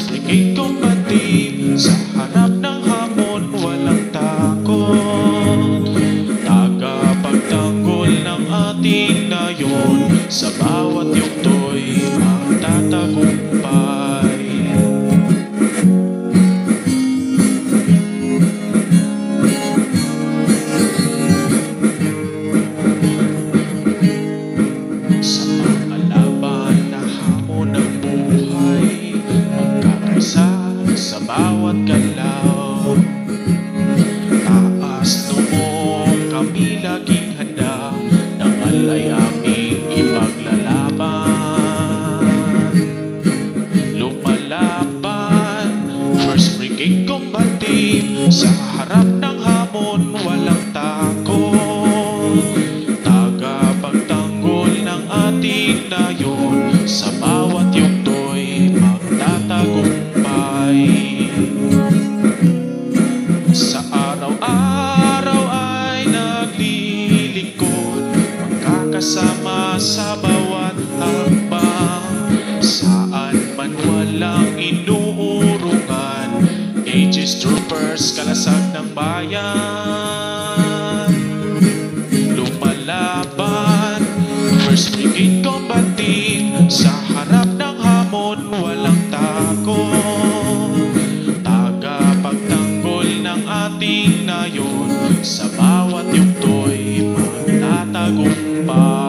First Brigade Combative, sa harap ng hamon walang takot. Tagapagtanggol ng ating nayon, sa bawat yugto'y magtatagumpay. Sa mga laban na hamon ng buhay, magkakaisa sa bawat galaw. Taas noong kami laging handa, ng alay aming ipaglalaban. Lumalaban, First Brigade Combative, sa harap ng hamon walang takot. Tagapagtanggol ng ating nayon, sa bawat yugto'y magtatagumpay. Sa araw-araw ay naglilingkod, magkakasama sa bawat hakbang. Saan man walang inuurungan, Aegis Troopers, kalasag ng bayan. Lumalaban, First Brigade Combative, sa harap ng hamon walang takot. Tagapagtanggol ng ating nayon, sa bawat yugto'y magtatagumpay.